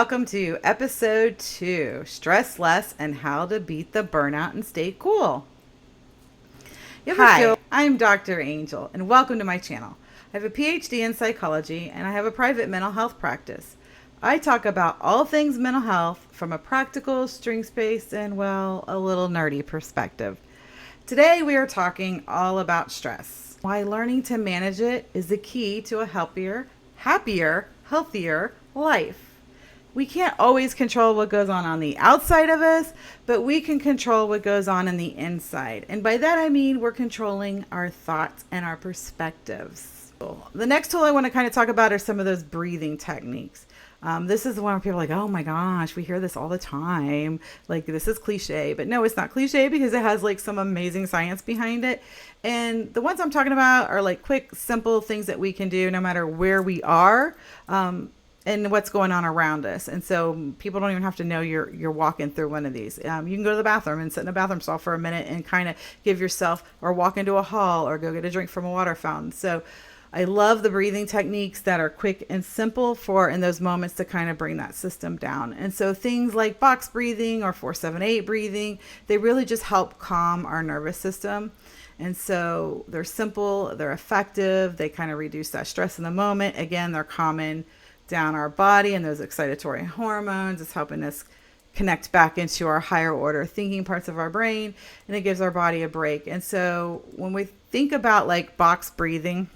welcome to episode 2, Stress Less and How to Beat the Burnout and Stay Cool. Hi, I'm Dr. Angel, and welcome to my channel. I have a PhD in psychology, and I have a private mental health practice. I talk about all things mental health from a practical, strengths-based, and, well, a little nerdy perspective. Today, we are talking all about stress. Why learning to manage it is the key to a happier, healthier life. We can't always control what goes on the outside of us, but we can control what goes on in the inside. And by that, I mean we're controlling our thoughts and our perspectives. The next tool I want to kind of talk about are some of those breathing techniques. This is the one where people are like, oh my gosh, we hear this all the time. Like, this is cliche, but no, it's not cliche because it has like some amazing science behind it. And the ones I'm talking about are like quick, simple things that we can do no matter where we are. And what's going on around us. And so people don't even have to know you're walking through one of these. You can go to the bathroom and sit in a bathroom stall for a minute and kind of give yourself, or walk into a hall or go get a drink from a water fountain. So I love the breathing techniques that are quick and simple for in those moments to kind of bring that system down. And so things like box breathing or 4-7-8 breathing, they really just help calm our nervous system. And so they're simple, they're effective, they kind of reduce that stress in the moment. Again, they're calming down our body and those excitatory hormones. It's helping us connect back into our higher order thinking parts of our brain, and it gives our body a break. And so when we think about like box breathing,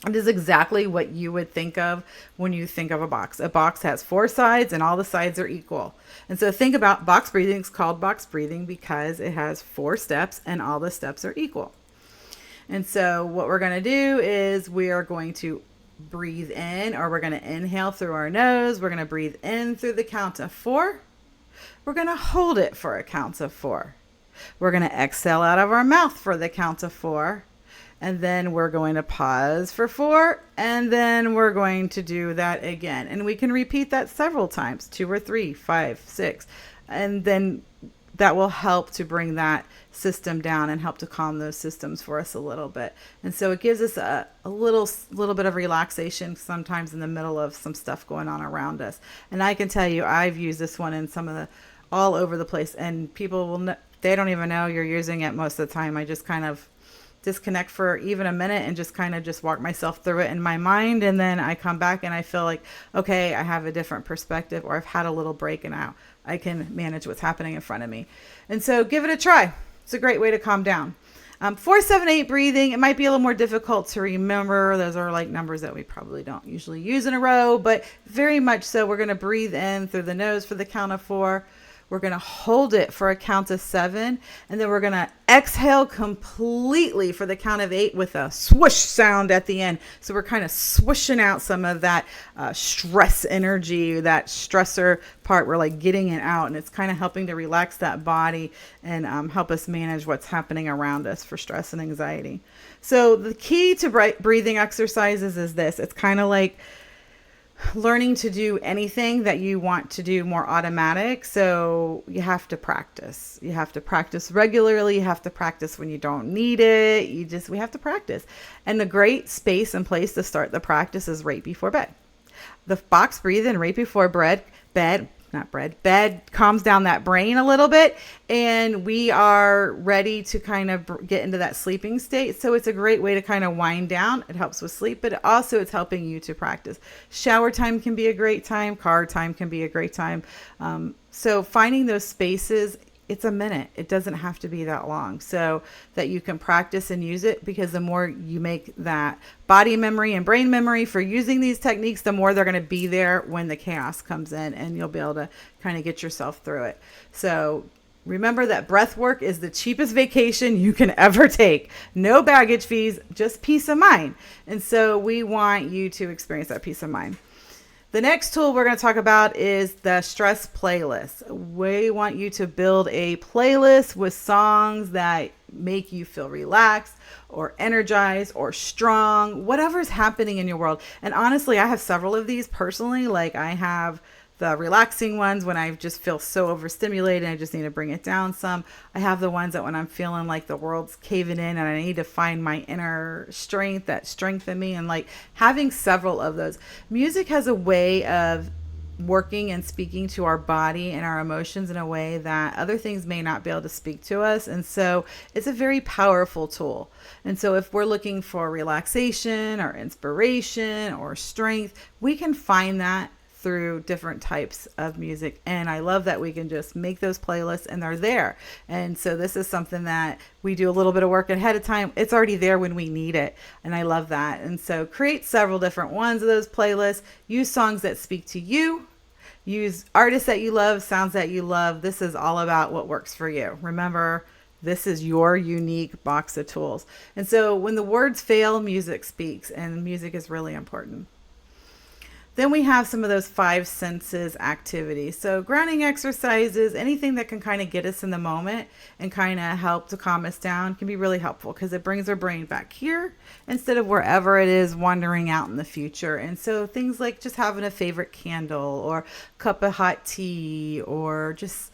it is exactly what you would think of when you think of a box. A box has 4 sides and all the sides are equal. And so think about box breathing. It's called box breathing because it has 4 steps and all the steps are equal. And so what we're going to do is we are going to breathe in, or we're going to inhale through our nose. We're going to breathe in through the count of 4. We're going to hold it for a count of 4. We're going to exhale out of our mouth for the count of 4. And then we're going to pause for 4. And then we're going to do that again. And we can repeat that several times, 2 or 3, 5, 6. And then that will help to bring that system down and help to calm those systems for us a little bit. And so it gives us a little bit of relaxation sometimes in the middle of some stuff going on around us. And I can tell you, I've used this one in some of the all over the place, and people will they don't even know you're using it most of the time. I just kind of disconnect for even a minute and just kind of just walk myself through it in my mind, and then I come back and I feel like, okay, I have a different perspective, or I've had a little break and now I can manage what's happening in front of me. And so give it a try. It's a great way to calm down. 4-7-8 breathing, it might be a little more difficult to remember. Those are like numbers that we probably don't usually use in a row, but very much so. We're going to breathe in through the nose for the count of 4. We're going to hold it for a count of 7, and then we're going to exhale completely for the count of 8 with a swoosh sound at the end. So we're kind of swooshing out some of that stress energy, that stressor part. We're like getting it out, and it's kind of helping to relax that body and help us manage what's happening around us for stress and anxiety. So the key to breathing exercises is this. It's kind of like learning to do anything that you want to do more automatic. So you have to practice. You have to practice regularly. You have to practice when you don't need it. We have to practice. And the great space and place to start the practice is right before bed. The box breathing right before bed calms down that brain a little bit, and we are ready to kind of get into that sleeping state. So it's a great way to kind of wind down. It helps with sleep, but also it's helping you to practice. Shower time can be a great time. Car time can be a great time. So finding those spaces, it's a minute. It doesn't have to be that long, so that you can practice and use it, because the more you make that body memory and brain memory for using these techniques, the more they're going to be there when the chaos comes in, and you'll be able to kind of get yourself through it. So remember that breath work is the cheapest vacation you can ever take. No baggage fees, just peace of mind. And so we want you to experience that peace of mind. The next tool we're going to talk about is the stress playlist. We want you to build a playlist with songs that make you feel relaxed or energized or strong, whatever's happening in your world. And honestly, I have several of these personally. Like, I have the relaxing ones when I just feel so overstimulated and I just need to bring it down some. I have the ones that when I'm feeling like the world's caving in and I need to find my inner strength that strengthen me, and like having several of those. Music has a way of working and speaking to our body and our emotions in a way that other things may not be able to speak to us. And so it's a very powerful tool. And so if we're looking for relaxation or inspiration or strength, we can find that through different types of music. And I love that we can just make those playlists and they're there. And so this is something that we do a little bit of work ahead of time. It's already there when we need it. And I love that. And so create several different ones of those playlists. Use songs that speak to you. Use artists that you love, sounds that you love. This is all about what works for you. Remember, this is your unique box of tools. And so when the words fail, music speaks, and music is really important. Then we have some of those 5 senses activities. So grounding exercises, anything that can kind of get us in the moment and kind of help to calm us down can be really helpful because it brings our brain back here instead of wherever it is wandering out in the future. And so things like just having a favorite candle or cup of hot tea or just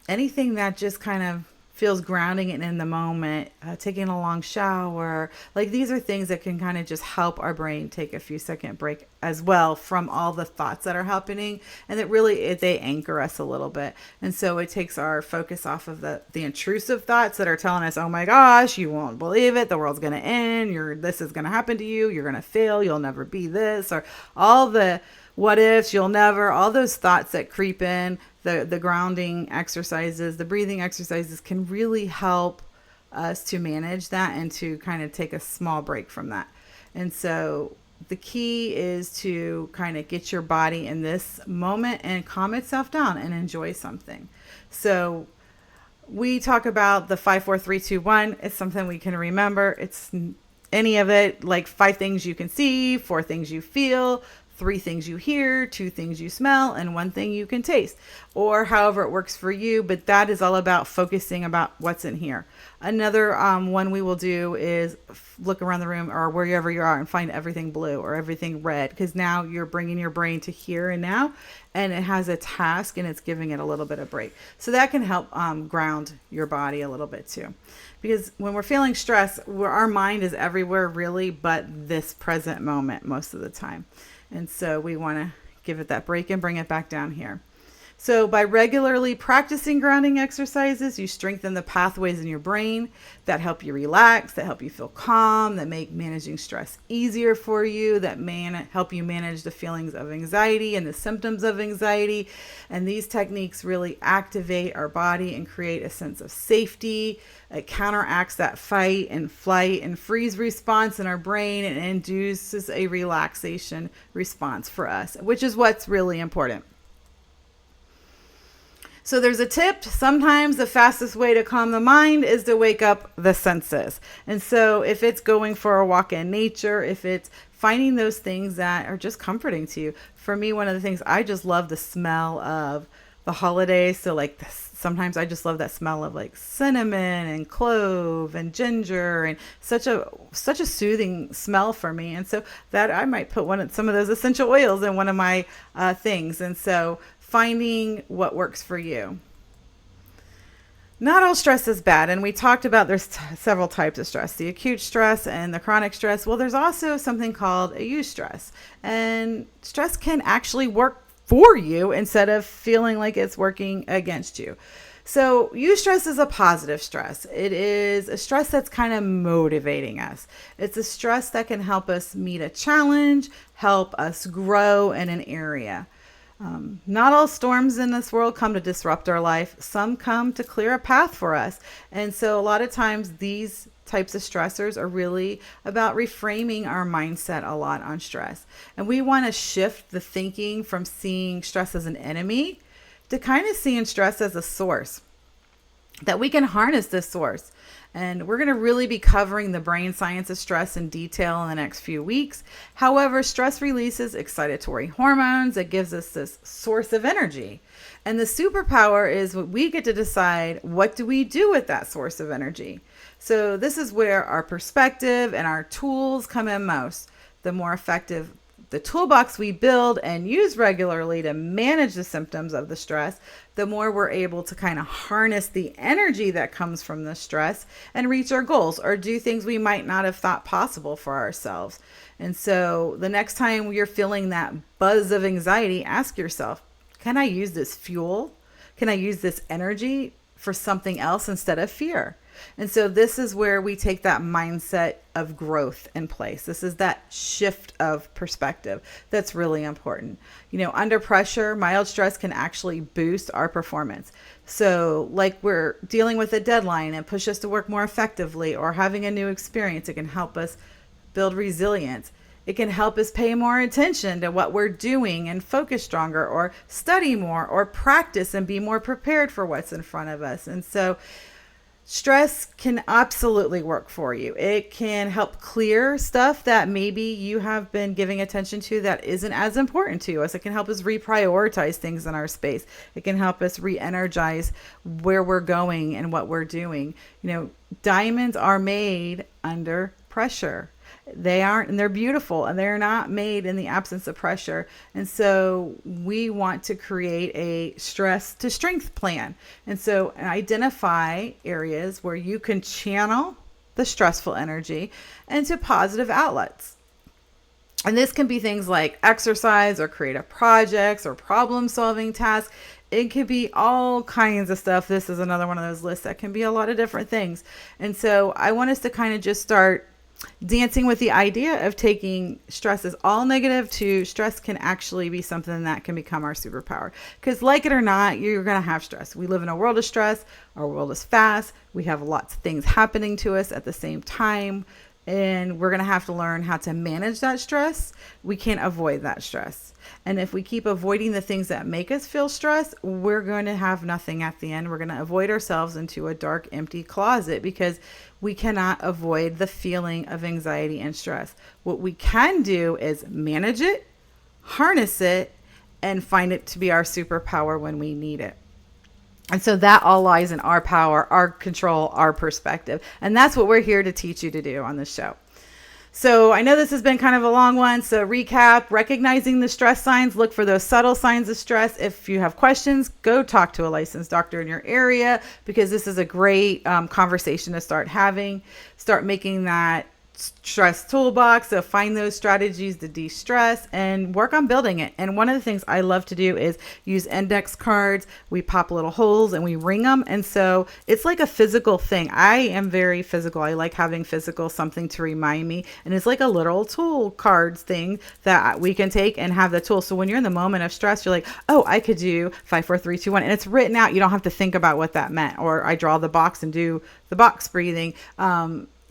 anything that just kind of feels grounding and in the moment, taking a long shower. Like these are things that can kind of just help our brain take a few second break as well from all the thoughts that are happening. And that really, they anchor us a little bit. And so it takes our focus off of the intrusive thoughts that are telling us, oh my gosh, you won't believe it. The world's going to end. This is going to happen to you. You're going to fail. You'll never be this, or all the what ifs, you'll never, all those thoughts that creep in. The grounding exercises, the breathing exercises can really help us to manage that and to kind of take a small break from that. And so the key is to kind of get your body in this moment and calm itself down and enjoy something. So we talk about the 5, 4, 3, 2, 1. It's something we can remember. It's any of it, like 5 things you can see, 4 things you feel, 3 things you hear, 2 things you smell, and 1 thing you can taste, or however it works for you. But that is all about focusing about what's in here. Another one we will do is look around the room or wherever you are and find everything blue or everything red, because now you're bringing your brain to here and now, and it has a task and it's giving it a little bit of break. So that can help ground your body a little bit too. Because when we're feeling stress, our mind is everywhere really, but this present moment most of the time. And so we want to give it that break and bring it back down here. So by regularly practicing grounding exercises, you strengthen the pathways in your brain that help you relax, that help you feel calm, that make managing stress easier for you, that help you manage the feelings of anxiety and the symptoms of anxiety. And these techniques really activate our body and create a sense of safety. It counteracts that fight and flight and freeze response in our brain and induces a relaxation response for us, which is what's really important. So there's a tip. Sometimes the fastest way to calm the mind is to wake up the senses. And so if it's going for a walk in nature, if it's finding those things that are just comforting to you. For me, one of the things, I just love the smell of the holidays. So like sometimes I just love that smell of like cinnamon and clove and ginger, and such a soothing smell for me. And so that I might put some of those essential oils in one of my things. And so finding what works for you. Not all stress is bad. And we talked about there's several types of stress, the acute stress and the chronic stress. Well, there's also something called a eustress. And stress can actually work for you instead of feeling like it's working against you. So eustress is a positive stress. It is a stress that's kind of motivating us. It's a stress that can help us meet a challenge, help us grow in an area. Not all storms in this world come to disrupt our life. Some come to clear a path for us. And so a lot of times these types of stressors are really about reframing our mindset a lot on stress. And we want to shift the thinking from seeing stress as an enemy to kind of seeing stress as a source, that we can harness this source. And we're going to really be covering the brain science of stress in detail in the next few weeks. However, stress releases excitatory hormones. It gives us this source of energy. And the superpower is we get to decide, what do we do with that source of energy? So this is where our perspective and our tools come in most. The more effective the toolbox we build and use regularly to manage the symptoms of the stress, the more we're able to kind of harness the energy that comes from the stress and reach our goals or do things we might not have thought possible for ourselves. And so the next time you're feeling that buzz of anxiety, ask yourself, can I use this fuel? Can I use this energy for something else instead of fear? And so this is where we take that mindset of growth in place. This is that shift of perspective that's really important. Under pressure, mild stress can actually boost our performance. So like we're dealing with a deadline and push us to work more effectively, or having a new experience, it can help us build resilience. It can help us pay more attention to what we're doing and focus stronger, or study more, or practice and be more prepared for what's in front of us. And so stress can absolutely work for you. It can help clear stuff that maybe you have been giving attention to that isn't as important to us. It can help us reprioritize things in our space. It can help us re-energize where we're going and what we're doing. Diamonds are made under pressure. They aren't, and they're beautiful, and they're not made in the absence of pressure. And so we want to create a stress to strength plan. And so identify areas where you can channel the stressful energy into positive outlets. And this can be things like exercise or creative projects or problem solving tasks. It could be all kinds of stuff. This is another one of those lists that can be a lot of different things. And so I want us to kind of just start dancing with the idea of taking stress as all negative to stress can actually be something that can become our superpower. Because like it or not, you're going to have stress. We live in a world of stress. Our world is fast. We have lots of things happening to us at the same time. And we're going to have to learn how to manage that stress. We can't avoid that stress. And if we keep avoiding the things that make us feel stressed, we're going to have nothing at the end. We're going to avoid ourselves into a dark, empty closet because we cannot avoid the feeling of anxiety and stress. What we can do is manage it, harness it, and find it to be our superpower when we need it. And so that all lies in our power, our control, our perspective. And that's what we're here to teach you to do on this show. So I know this has been kind of a long one. So recap, recognizing the stress signs, look for those subtle signs of stress. If you have questions, go talk to a licensed doctor in your area, because this is a great conversation to start having. Start making that stress toolbox. So find those strategies to de-stress and work on building it. And one of the things I love to do is use index cards. We pop little holes and we ring them. And so it's like a physical thing. I am very physical. I like having physical something to remind me. And it's like a little tool cards thing that we can take and have the tool. So when you're in the moment of stress, you're like, oh, I could do 5, 4, 3, 2, 1. And it's written out. You don't have to think about what that meant. Or I draw the box and do the box breathing.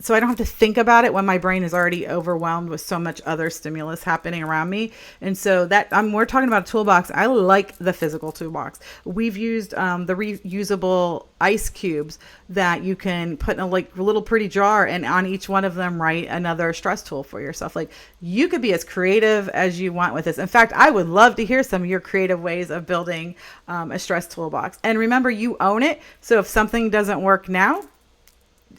So I don't have to think about it when my brain is already overwhelmed with so much other stimulus happening around me. And so that we're talking about a toolbox. I like the physical toolbox. We've used the reusable ice cubes that you can put in a little pretty jar, and on each one of them write another stress tool for yourself. Like, you could be as creative as you want with this. In fact, I would love to hear some of your creative ways of building a stress toolbox. And remember, you own it. So if something doesn't work now,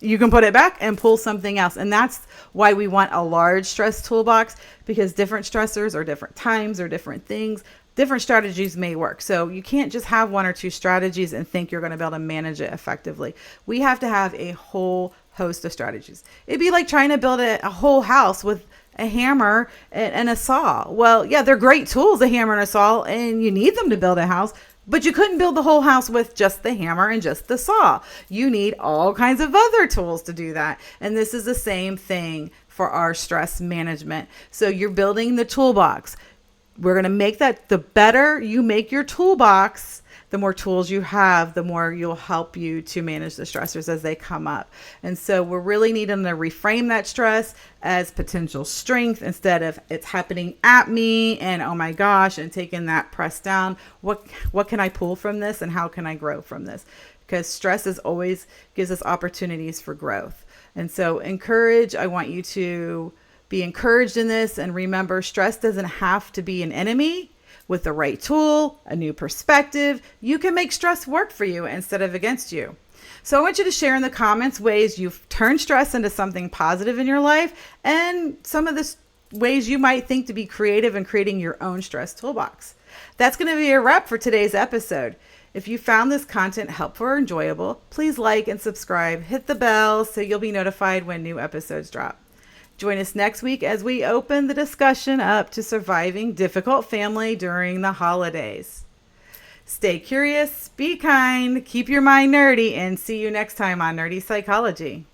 you can put it back and pull something else. And that's why we want a large stress toolbox, because different stressors or different times or different things, different strategies may work. So you can't just have 1 or 2 strategies and think you're going to be able to manage it effectively. We have to have a whole host of strategies. It'd be like trying to build a whole house with a hammer and a saw. Well, yeah, they're great tools, a hammer and a saw, and you need them to build a house. But you couldn't build the whole house with just the hammer and just the saw. You need all kinds of other tools to do that. And this is the same thing for our stress management. So you're building the toolbox. We're going to make that, the better you make your toolbox, the more tools you have, the more you'll help you to manage the stressors as they come up. And so we're really needing to reframe that stress as potential strength instead of it's happening at me and oh my gosh, and taking that press down. What can I pull from this and how can I grow from this? Because stress is always gives us opportunities for growth. And so I want you to be encouraged in this, and remember, stress doesn't have to be an enemy. With the right tool, a new perspective, you can make stress work for you instead of against you. So I want you to share in the comments ways you've turned stress into something positive in your life, and some of the ways you might think to be creative in creating your own stress toolbox. That's going to be a wrap for today's episode. If you found this content helpful or enjoyable, please like and subscribe. Hit the bell so you'll be notified when new episodes drop. Join us next week as we open the discussion up to surviving difficult family during the holidays. Stay curious, be kind, keep your mind nerdy, and see you next time on Nerdy Psychology.